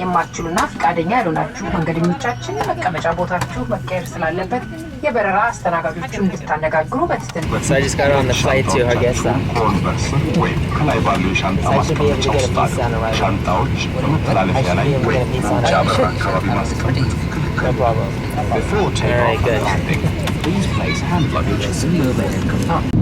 የማትችሉና ፍቃደኛ ያልሆናችሁ መንገደኞቻችን መቀመጫ ቦታችሁ መቀየር ስላለበት የበረራ አስተናጋጆቹ እንድታነጋግሩ በትህትና So I just got on the flight to Hargesa. No problem. Before takeoff and landing, please place hand luggage in the overhead compartment.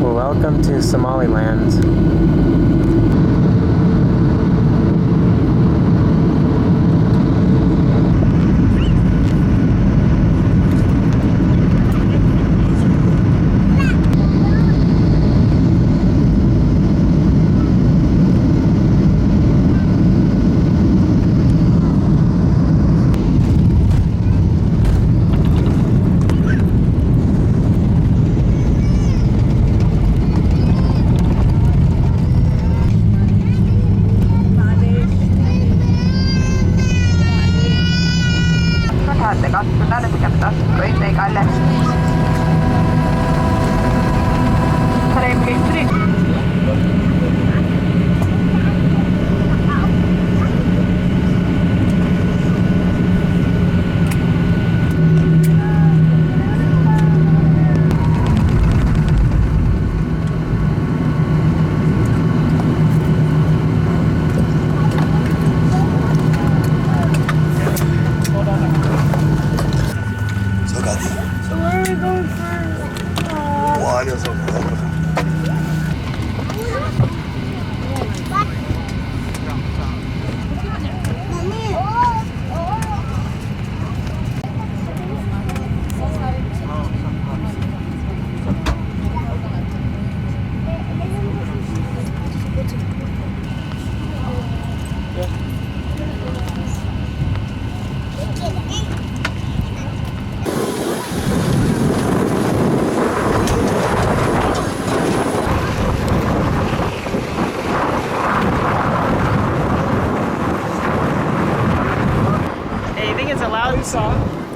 Welcome to Somaliland.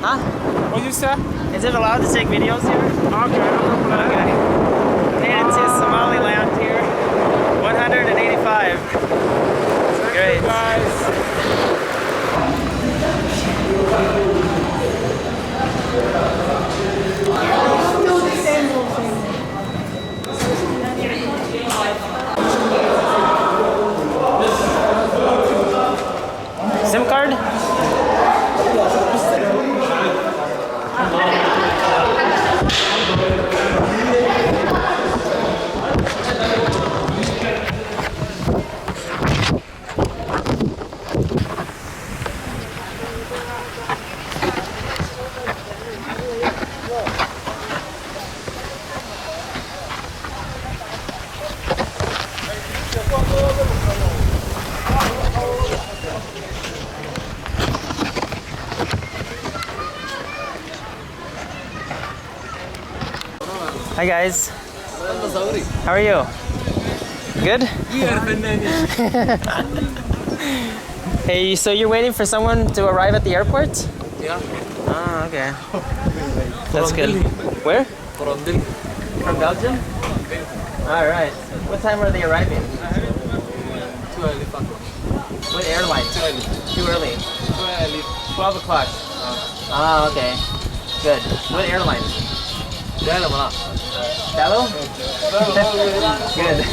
Huh? What you say? Is it allowed to take videos here? Okay. Okay. Made it to Somaliland here. 185. Great. Guys. SIM card? Hi guys. How are you? Good? Hey, so you're waiting for someone to arrive at the airport? Yeah. Oh, okay. That's good. Where? From Delhi. From Belgium? All right. What time are they arriving? Too early. What airline? Too early. Too early. Too early. 12 o'clock. Ah, okay. Good. What airline? Dala mana? Hello? Good.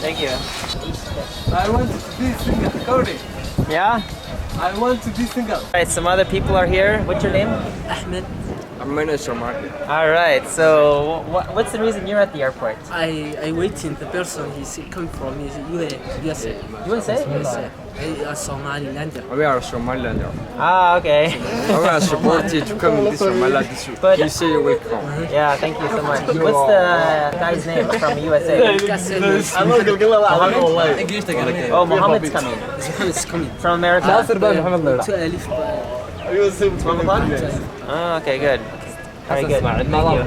Thank you. I want to be single. Cody. Yeah? I want to be single. All right, some other people are here. What's your name? Ahmed, I'm manager market. All right. So, what's the reason you're at the airport? I waiting the person he's coming from is USA. USA? Somaliland. We are Somaliland. Ah, okay. We are supported to come to Somaliland. But- You say you're welcome. Yeah, thank you so much. What's the guy's name from USA? Oh, Mohammed's coming. He's coming. From America? 12,000. 12 o'clock? Oh, okay, good. Very good. Thank you.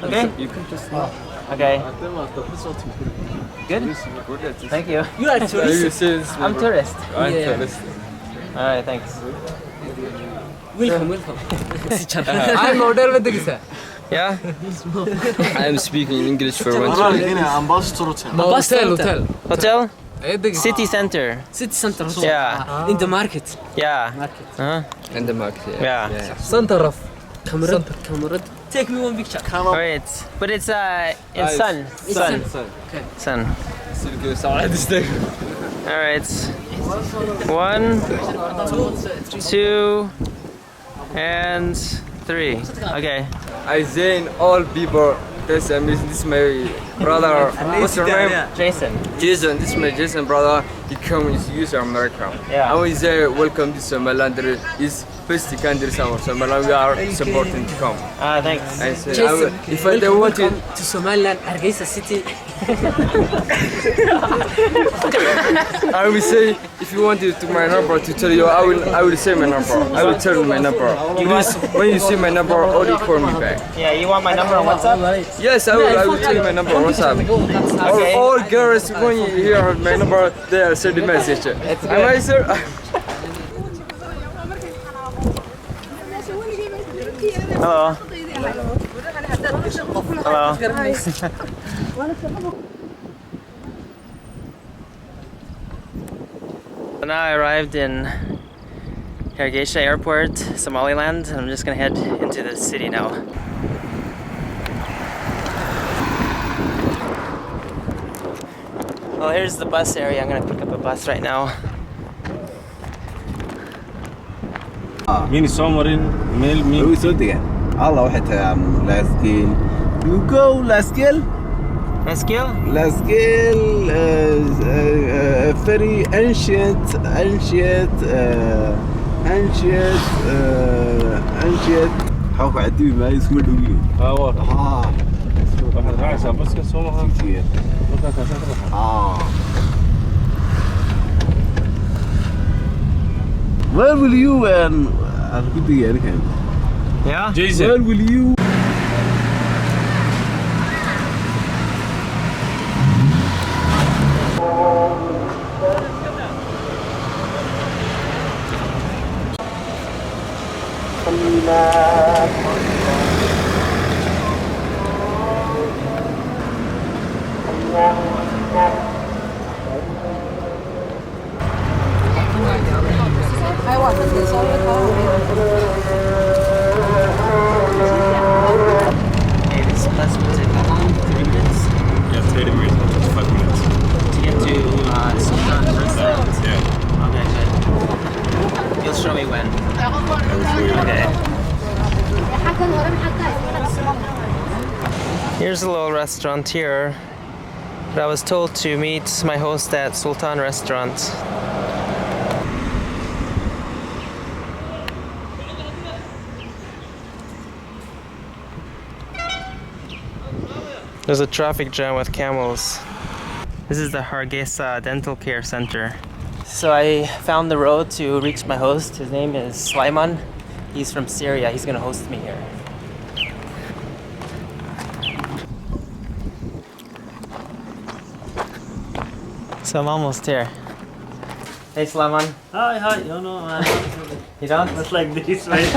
Okay? You can just Okay. Good? Thank you. You are tourist. I'm tourist. Yeah. All right, thanks. Welcome. I'm hotel with the Yeah? I am speaking English for one Hotel. Hotel? City Center. City center. Yeah. In the market. Yeah. Market. Huh? And the market. Yeah. Center. Camera. Take me one picture. All right. But it's in sun. Sun. Sun. All right. 1, 2, and 3. Okay. I saying all people. This is my brother. What's your name? Jason. Jason. This is my Jason brother. He comes to use America. Yeah. I will say welcome to Somaliland. Is first country our Somaliland. We are supporting to come. Thanks. I say, Jason, if I don't want welcome it, to Somaliland, Hargesa city. I will say if you want it to my number to tell you, I will say my number. I will tell you my number. Please, when you see my number, only call me back. Yeah, you want my number on WhatsApp? Yes, I will tell you my number on WhatsApp. Okay. All girls, when you hear my number, they are sending message. Am I sir? Hello. Hello. So now I arrived in Hargeisa Airport, Somaliland. I'm just gonna head into the city now. Well, here's the bus area. I'm gonna pick up a bus right now. مين السومرين مين هو صدق الله واحد لاسكيل you go لاسكيل Eskil? لاسكيل very ancient حاوك عدي ما اسمه دوي واحد راعي بس كسومها كتير where will you أنا كنت يعني كان Yeah? Jason. where will you Okay, this bus will take how long? 30 minutes? Yeah, 30 minutes, 5 minutes. To get to Sultan Restaurant? Yeah. Okay, good. You'll show me when. Okay. Here's a little restaurant here. But I was told to meet my host at Sultan Restaurant. There's a traffic jam with camels. This is the Hargesa Dental Care Center. So I found the road to reach my host. His name is Sulaiman. He's from Syria. He's gonna host me here. So I'm almost here. Hey, Sulaiman. Hi, you know, You don't? not like this, right?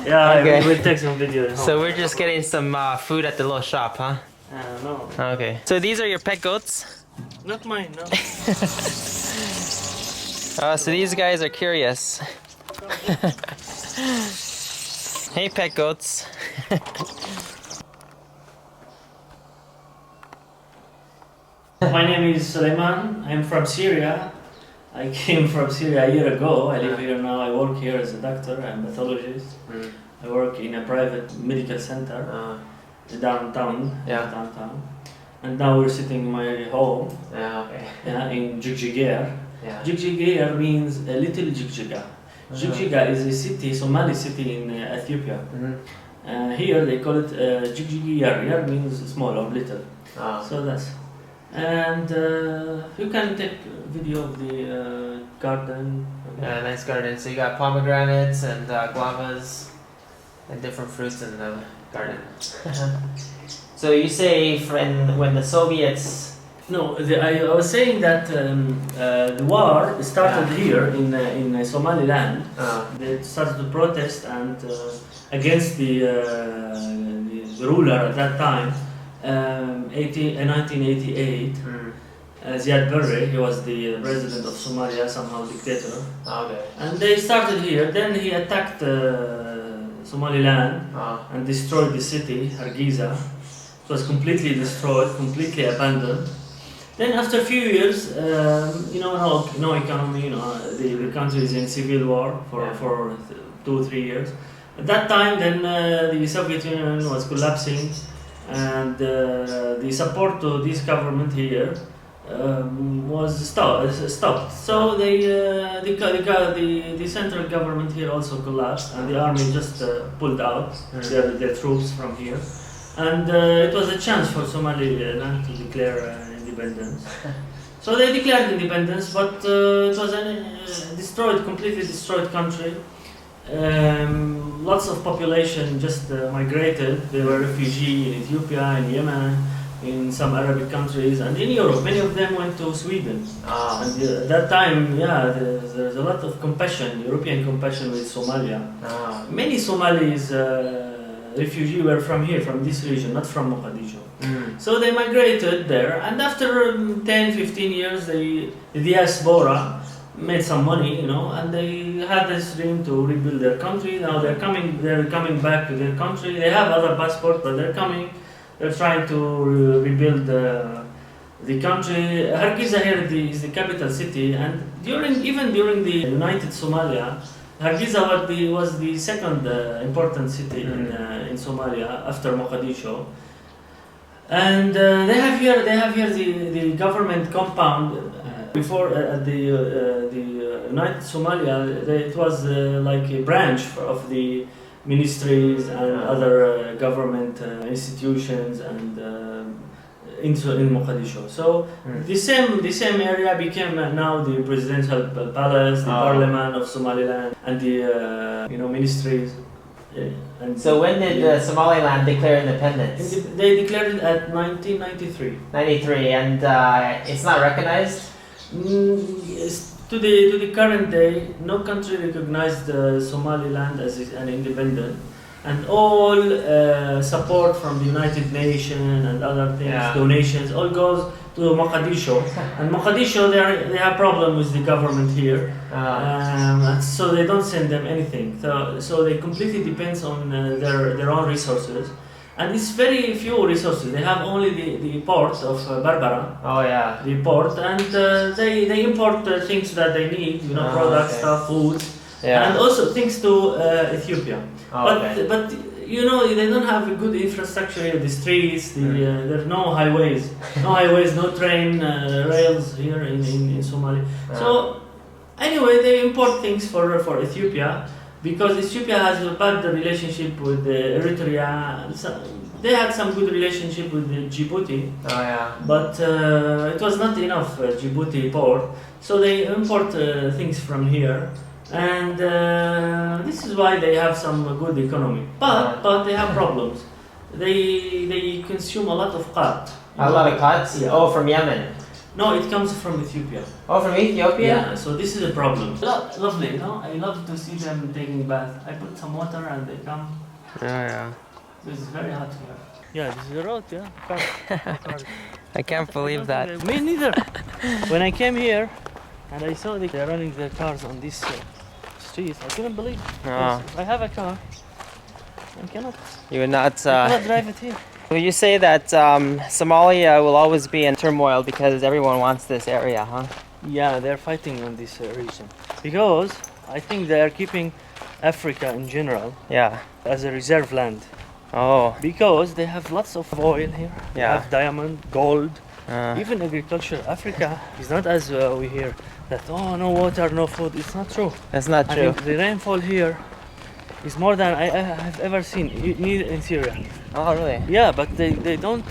Yeah, Okay. we'll take some video. So we're just getting some food at the little shop, huh? No, Okay. So these are your pet goats? not mine, no. So these guys are curious. Hey, pet goats. My name is Suleiman. I'm from Syria. I came from Syria a year ago. I live here now. I work here as a doctor. I'm a pathologist. I work in a private medical center downtown. Yeah. Downtown. And now we're sitting in my home. Yeah, okay. Yeah, in Jigjiga. Yeah. Jigjiga means a little Jigjiga. Jigjiga is a city, Somali city in Ethiopia. Here they call it Jigjiga. Yar means small or little. So that's. And you can take video of the garden. Yeah, nice garden. So you got pomegranates and guavas and different fruits in the garden. So you say when the Soviets... No, I was saying that the war started here in Somaliland. They started to protest and against the ruler at that time. 1988, Ziad Barre, he was the president of Somalia, somehow dictator. Okay. And they started here. Then he attacked Somaliland and destroyed the city, Hargesa. It was completely destroyed, completely abandoned. Then after a few years, no economy, the country is in civil war for 2 or 3 years. At that time, then the Soviet Union was collapsing. And the support to this government here was stopped. So the central government here also collapsed, and the army just pulled out their troops from here. And it was a chance for Somaliland to declare independence. So they declared independence, but it was a completely destroyed country. Lots of population just migrated. They were refugees in Ethiopia, in Yemen, in some Arabic countries, and in Europe. Many of them went to Sweden. And at that time, there's a lot of compassion, European compassion with Somalia. Many Somalis refugees were from here, from this region, not from Mogadishu. So they migrated there, and after 10-15 years, the diaspora made some money, and they had this dream to rebuild their country. Now they're coming back to their country. They have other passports, but they're coming. They're trying to rebuild the country. Hargeisa here is the capital city, and even during the United Somalia, Hargeisa was the second important city in Somalia after Mogadishu. And they have here the government compound. Before the United Somalia, it was like a branch of the ministries and other government institutions and in Mogadishu. So the same area became now the presidential palace, the parliament of Somaliland, and the ministries. And so when did Somaliland declare independence? They declared it at 1993. 93, and it's not recognized? To the current day, no country recognized Somaliland as an independent, and all support from the United Nations and other things, donations, all goes to Mogadishu. And Mogadishu, they have problem with the government here, so they don't send them anything. So they completely depends on their own resources. And it's very few resources. They have only the port of Barbara. The port, and they import things that they need, products, stuff, food, and also things to Ethiopia. But they don't have a good infrastructure here. The streets, there's no highways, no train rails here in Somalia. So anyway, they import things for Ethiopia. Because Ethiopia has a bad relationship with Eritrea. They had some good relationship with Djibouti. But it was not enough Djibouti port. So they import things from here. And this is why they have some good economy. But they have problems. They consume a lot of qat. A lot of qats? Yeah. Oh, from Yemen. No, it comes from Ethiopia. Oh, from Ethiopia? Yeah, so this is a problem. Lovely, you know. I love to see them taking bath. I put some water and they come. Yeah. This is very hot here. Yeah, this is the road, yeah. I can't believe that. Me neither. When I came here and I saw they're running their cars on this street, I couldn't believe it. Oh. I have a car. I cannot You would not. drive it here. Well, you say that Somalia will always be in turmoil because everyone wants this area, huh? Yeah, they're fighting on this region because I think they are keeping Africa in general Yeah. as a reserve land Oh. because they have lots of oil here. They Yeah. have diamond, gold, Uh, even agriculture. Africa is not as we hear that no water, no food. It's not true. that's not I true. mean, the rainfall here is more than I have ever seen, neither in Syria. Oh, really? Yeah, but they don't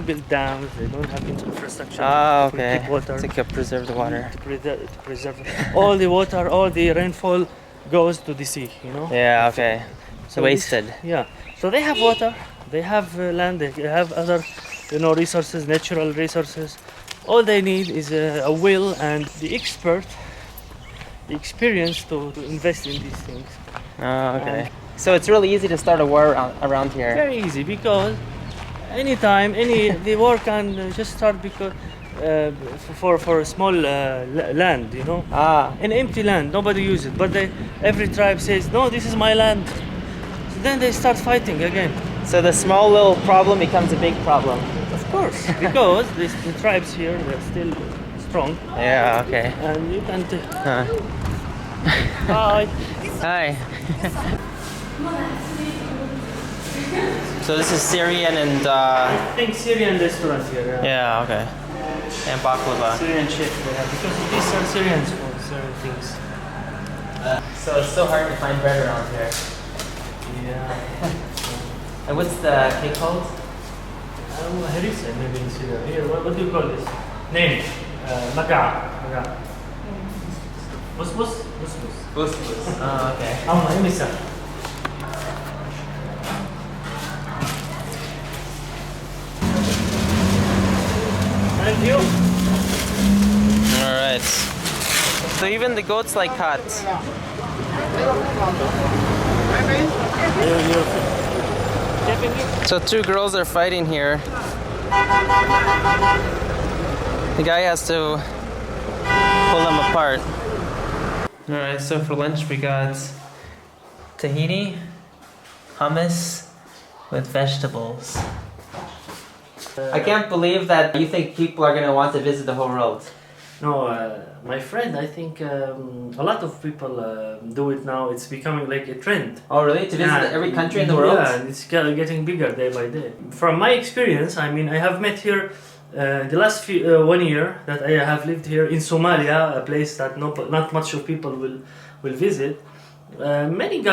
build dams. They don't have infrastructure Ah, to okay. keep water. To preserve the water. To preserve all the water, all the rainfall goes to the sea. You know. Yeah. Okay. So So wasted. Yeah. So they have water. They have land. They have other, resources, natural resources. All they need is a will and the the experience to invest in these things. Oh, okay. So it's really easy to start a war around here. Very easy because anytime the war can just start because for a small land, you know, Ah. an empty land, nobody uses it, but every tribe says no, this is my land. So then they start fighting again. So the small little problem becomes a big problem. Of course, because the tribes here they're still strong, Yeah. Okay. and you can. Huh. Hi. Hi. So this is Syrian and I think Syrian restaurant here. yeah. Okay. And baklava. Syrian chef they have because these are Syrians for certain things. So it's so hard to find bread around here. Yeah. And what's the cake called? Hargesa maybe in Syria. Here, what do you call this? Name? Maga. Busbus? Busbus. Busbus. Oh, okay. Imisa. Thank you. All right. So even the goats like hot. So two girls are fighting here. The guy has to pull them apart. All right. So for lunch we got tahini, hummus with vegetables. I can't believe that you think people are going to want to visit the whole world. No, my friend, I think a lot of people do it now. It's becoming like a trend. Oh, really? To visit every country in the world? Yeah, and it's getting bigger day by day. From my experience, I mean, I have met here the last 1 year that I have lived here in Somalia, a place that not much of people will visit. Many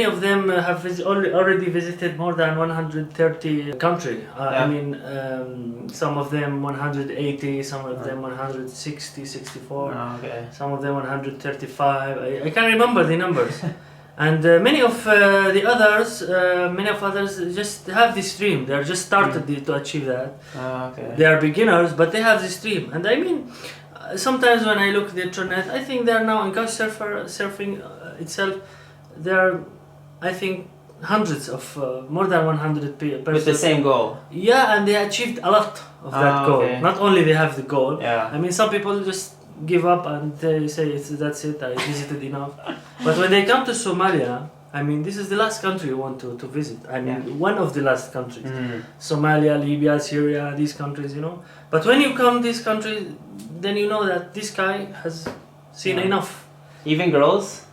of them have already visited more than 130 countries. I mean, some of them 180, some of them 160, 64, okay. some of them 135. I can't remember the numbers. And many of others just have this dream. They are just started to achieve that. Okay. They are beginners, but they have this dream. And I mean, sometimes when I look at the internet, I think they are now in surfing itself. There are, I think, hundreds of more than 100 persons with the same goal. Yeah, and they achieved a lot of that goal. Okay. Not only they have the goal. Yeah. I mean, some people just give up and they say that's it. I visited enough. But when they come to Somalia, I mean, this is the last country you want to visit. I mean, one of the last countries. Somalia, Libya, Syria, these countries, you know. But when you come to these countries, then you know that this guy has seen enough. Even girls?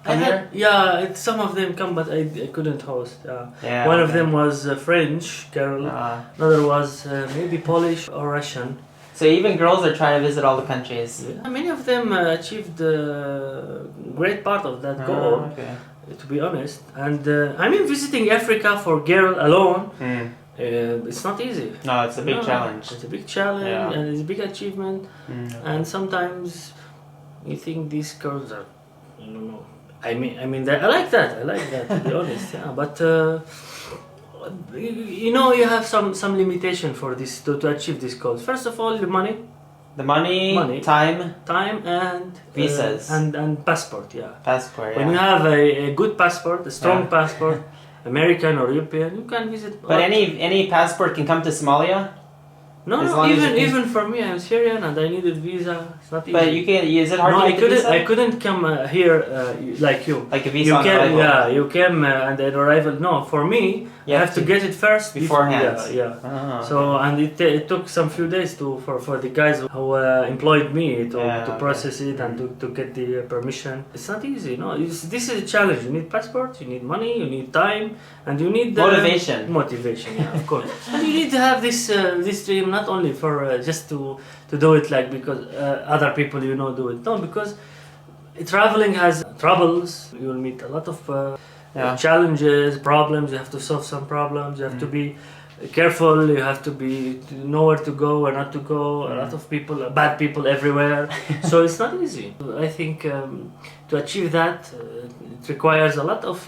Some of them come, but I couldn't host. Yeah, one of them was a French girl, another was maybe Polish or Russian. So even girls are trying to visit all the countries. Yeah. Many of them achieved a great part of that goal, to be honest. And I mean, visiting Africa for girl alone, it's not easy. No, it's a big challenge. It's a big challenge and it's a big achievement. And sometimes you think these girls are, I don't know. I mean, I like that. To be honest. Yeah, but you know, you have some limitation for this to achieve this goal. First of all, the money, time, and visas, and passport. Yeah, passport. When you have a good passport, a strong passport, American or European, you can visit. But any passport can come to Somalia. No, even for me, I'm Syrian and I needed visa. It's not easy. But you can. Is it hard to get a visa? I couldn't come here like you. Like a visa on arrival. Yeah, you came and then arrival. No, for me, you have to get it first beforehand. Yeah. Oh, so and it took some few days for the guys who employed me to process it and to get the permission. It's not easy, no. This is a challenge. You need passport, you need money, you need time, and you need motivation. Motivation, yeah, of course. And you need to have this dream not only for just to do it like because other people do it. No, because traveling has troubles. You will meet a lot of challenges, problems. You have to solve some problems. You have to be careful. You have to know where to go or not to go. A lot of people, bad people everywhere. So it's not easy. I think to achieve that, it requires a lot of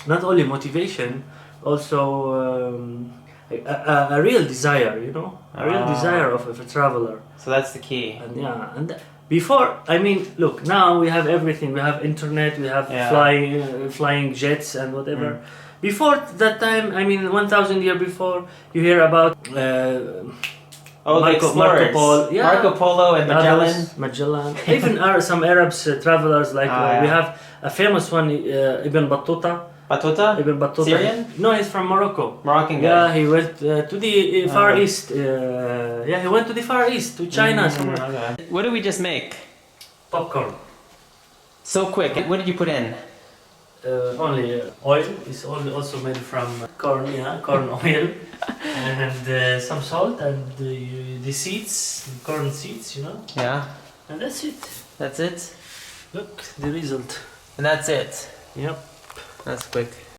not only motivation, also a real desire. A real desire of a traveler. So that's the key. And before, I mean, look, now we have everything. We have internet, we have flying jets and whatever. Before that time, I mean, 1,000 years before, you hear about Marco Polo, Marco Polo and Magellan. Even some Arabs travelers, like we have a famous one, Ibn Battuta. Ibn Battuta. Syrian? No, he's from Morocco. Moroccan guy. Yeah, he went to the Far East. He went to the Far East, to China somewhere. Okay. What did we just make? Popcorn. So quick. What did you put in? Only oil. It's also made from corn, corn oil. And some salt and the seeds, corn seeds, Yeah. And that's it. That's it? Look, the result. And that's it? Yep. That's quick.